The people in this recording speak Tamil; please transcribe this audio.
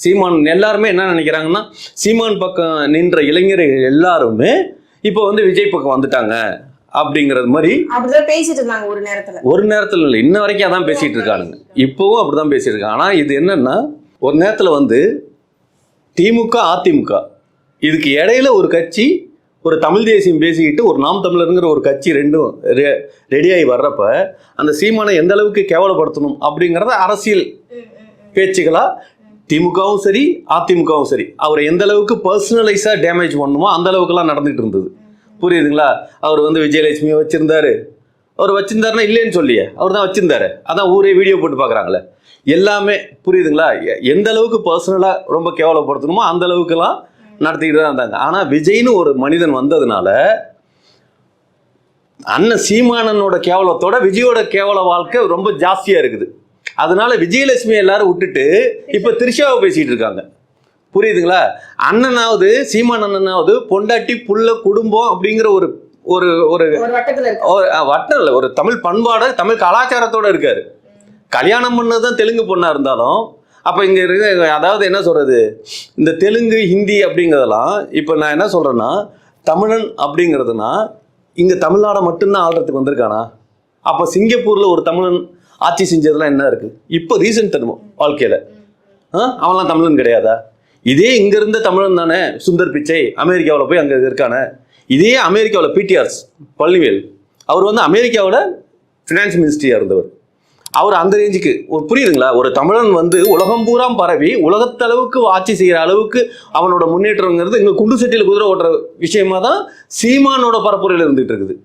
சீமான் எல்லாருமே என்ன நினைக்கிறாங்கன்னா, சீமான் பக்கம் நின்ற இளைஞர்கள் எல்லாருமே இப்போ வந்து விஜய் பக்கம் வந்துட்டாங்க அப்படிங்கிறது மாதிரி அப்படிதான் பேசிட்டு இருந்தாங்க ஒரு நேரத்துல இல்லை, இன்ன வரைக்கும் அதான் பேசிட்டு இருக்கானுங்க. இப்போவும் அப்படிதான் பேசிட்டு இருக்காங்க. ஆனால் இது என்னன்னா, ஒரு நேரத்தில் வந்து திமுக அதிமுக இதுக்கு இடையில ஒரு கட்சி, ஒரு தமிழ் தேசியம் பேசிக்கிட்டு ஒரு நாம் தமிழருங்கிற ஒரு கட்சி ரெண்டும் ரெடியாகி வர்றப்ப அந்த சீமானை எந்த அளவுக்கு கேவலப்படுத்தணும் அப்படிங்கிறத அரசியல் பேச்சுகளா திமுகவும் சரி அதிமுகவும் சரி அவரை எந்த அளவுக்கு பர்சனலைஸாக டேமேஜ் பண்ணுமோ அந்த அளவுக்குலாம் நடந்துகிட்டு இருந்தது. புரியுதுங்களா? அவர் வந்து விஜயலட்சுமியை வச்சிருந்தாரு. அவர் வச்சிருந்தாருன்னா இல்லைன்னு சொல்லியே, அவர் தான் வச்சிருந்தாரு. அதான் ஊரே வீடியோ போட்டு பார்க்குறாங்களே எல்லாமே. புரியுதுங்களா? எந்த அளவுக்கு பர்சனலாக ரொம்ப கேவலப்படுத்தணுமோ அந்த அளவுக்குலாம் நடத்திக்கிட்டு தான் இருந்தாங்க. ஆனால் விஜய்னு ஒரு மனிதன் வந்ததுனால அண்ணன் சீமானனோட கேவலத்தோட விஜயோட கேவல வாழ்க்கை ரொம்ப ஜாஸ்தியாக இருக்குது. அதனால விஜயலட்சுமி எல்லாரும் விட்டுட்டு இப்போ திரிஷாவை பேசிகிட்டு இருக்காங்க. புரியுதுங்களா? அண்ணனாவது சீமான் அண்ணனாவது பொண்டாட்டி புள்ள குடும்பம் அப்படிங்கிற ஒரு ஒரு ஒரு வட்டம் இல்லை, ஒரு தமிழ் பண்பாடு தமிழ் கலாச்சாரத்தோடு இருக்காரு. கல்யாணம் பண்ணதுதான் தெலுங்கு பொண்ணாக இருந்தாலும் அப்போ இங்கே இருக்க, அதாவது என்ன சொல்கிறது, இந்த தெலுங்கு ஹிந்தி அப்படிங்கிறதெல்லாம் இப்போ நான் என்ன சொல்கிறேன்னா, தமிழன் அப்படிங்கிறதுனா இங்கே தமிழ்நாடை மட்டும்தான் ஆள்றதுக்கு வந்திருக்கானா? அப்போ சிங்கப்பூரில் ஒரு தமிழன் ஆட்சி செஞ்சதெல்லாம் என்ன இருக்குது? இப்போ ரீசெண்ட் தருமம் வாழ்க்கையில் அவன்லாம் தமிழன் கிடையாதா? இதே இங்கே இருந்த தமிழன் தானே சுந்தர் பிச்சை அமெரிக்காவில் போய் அங்கே இருக்கானே. இதே அமெரிக்காவில் பிடிஆர்ஸ் பழனிவேல் அவர் வந்து அமெரிக்காவோட ஃபினான்ஸ் மினிஸ்ட்ரியாக இருந்தவர். அவர் அந்த ரேஞ்சுக்கு புரியுதுங்களா? ஒரு தமிழன் வந்து உலகம் பூரா பரவி உலகத்தளவுக்கு ஆட்சி செய்கிற அளவுக்கு அவனோட முன்னேற்றங்கிறது இங்கே குண்டு சட்டியில் குதிரை ஓட்டுற விஷயமா தான் சீமானோட பரப்புரையில் இருந்துகிட்டு இருக்குது.